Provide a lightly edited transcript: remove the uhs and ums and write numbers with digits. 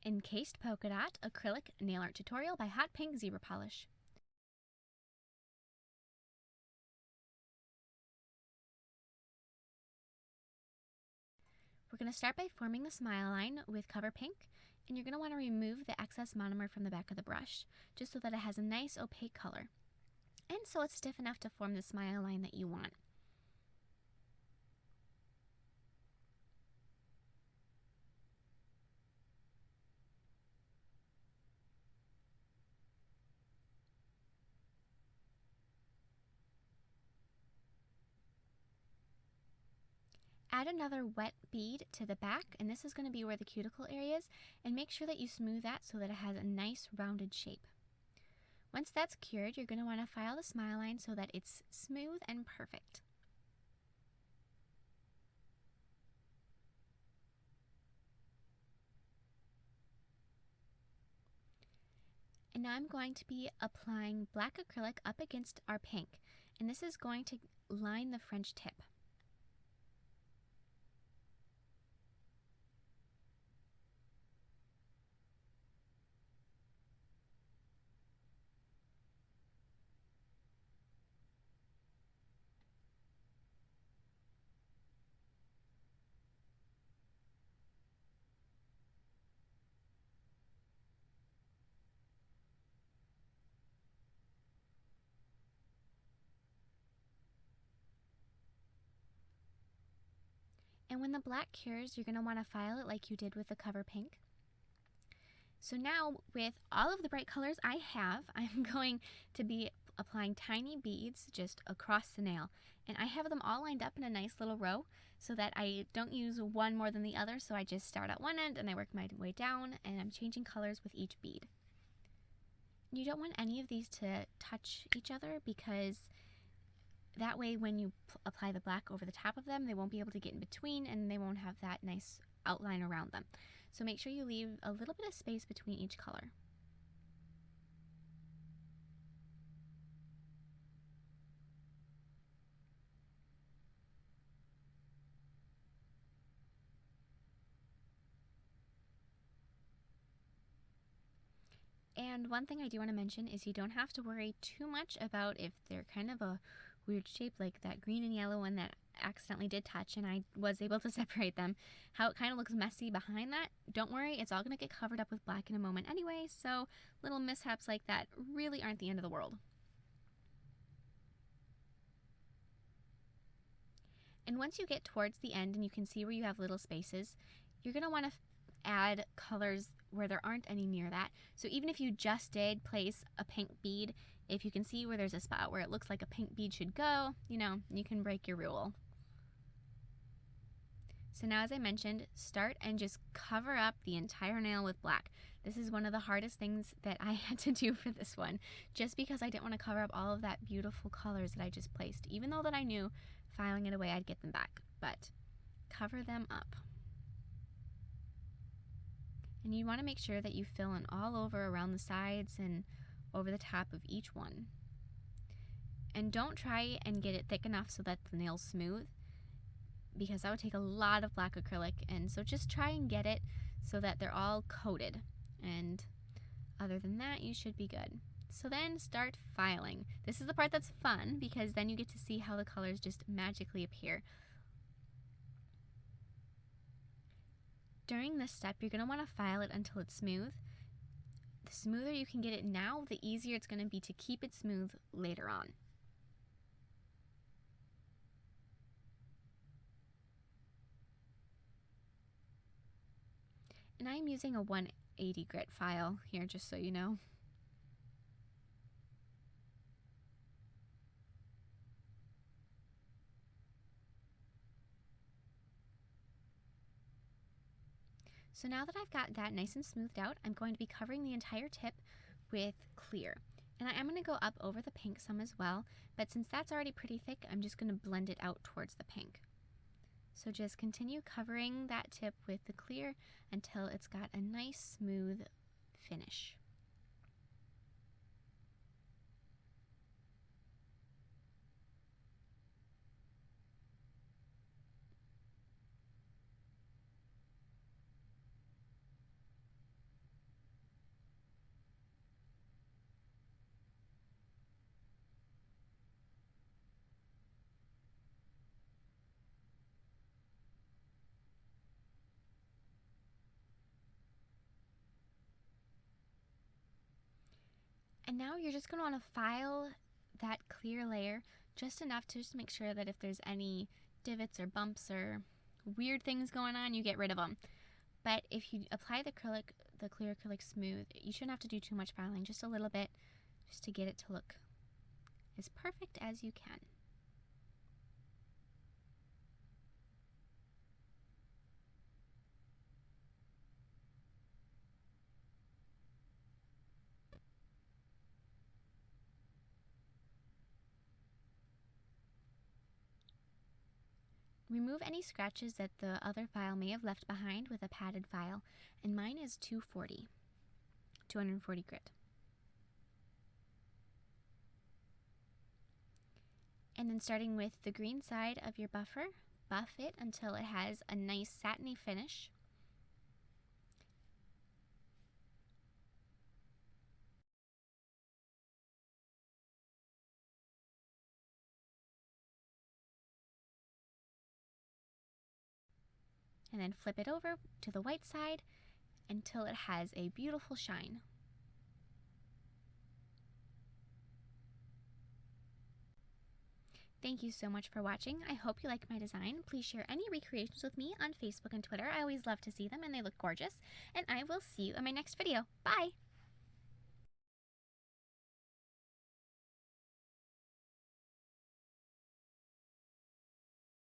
Encased Polka Dot Acrylic Nail Art Tutorial by Hotpinkzebrapolish. We're going to start by forming the smile line with Cover Pink, and you're going to want to remove the excess monomer from the back of the brush, just so that it has a nice opaque color, and so it's stiff enough to form the smile line that you want. Add another wet bead to the back, and this is going to be where the cuticle area is, and make sure that you smooth that so that it has a nice rounded shape. Once that's cured, you're going to want to file the smile line so that it's smooth and perfect. And now I'm going to be applying black acrylic up against our pink, and this is going to line the French tip. And when the black cures, you're going to want to file it like you did with the Cover Pink. So now, with all of the bright colors I have, I'm going to be applying tiny beads just across the nail. And I have them all lined up in a nice little row so that I don't use one more than the other. So I just start at one end and I work my way down, and I'm changing colors with each bead. You don't want any of these to touch each other, because that way when you apply the black over the top of them, they won't be able to get in between and they won't have that nice outline around them. So make sure you leave a little bit of space between each color. And one thing I do want to mention is you don't have to worry too much about if they're kind of a weird shape, like that green and yellow one that accidentally did touch and I was able to separate them, how it kind of looks messy behind that. Don't worry, it's all going to get covered up with black in a moment anyway, so little mishaps like that really aren't the end of the world. And once you get towards the end and you can see where you have little spaces, you're going to want to add colors where there aren't any near that. So even if you just did place a pink bead, if you can see where there's a spot where it looks like a pink bead should go, you can break your rule. So now, as I mentioned, start and just cover up the entire nail with black. This is one of the hardest things that I had to do for this one, just because I didn't want to cover up all of that beautiful colors that I just placed, even though that I knew filing it away I'd get them back, but cover them up. And you want to make sure that you fill in all over around the sides and over the top of each one. And don't try and get it thick enough so that the nail's smooth, because that would take a lot of black acrylic, and so just try and get it so that they're all coated. And other than that, you should be good. So then start filing. This is the part that's fun, because then you get to see how the colors just magically appear. During this step, you're going to want to file it until it's smooth. The smoother you can get it now, the easier it's going to be to keep it smooth later on. And I'm using a 180 grit file here, just so you know. So now that I've got that nice and smoothed out, I'm going to be covering the entire tip with clear. And I am going to go up over the pink some as well, but since that's already pretty thick, I'm just going to blend it out towards the pink. So just continue covering that tip with the clear until it's got a nice smooth finish. And now you're just going to want to file that clear layer just enough to just make sure that if there's any divots or bumps or weird things going on, you get rid of them. But if you apply the clear acrylic smooth, you shouldn't have to do too much filing, just a little bit, just to get it to look as perfect as you can. Remove any scratches that the other file may have left behind with a padded file, and mine is 240 grit. And then starting with the green side of your buffer, buff it until it has a nice satiny finish. And then flip it over to the white side until it has a beautiful shine. Thank you so much for watching. I hope you like my design. Please share any recreations with me on Facebook and Twitter. I always love to see them and they look gorgeous. And I will see you in my next video. Bye!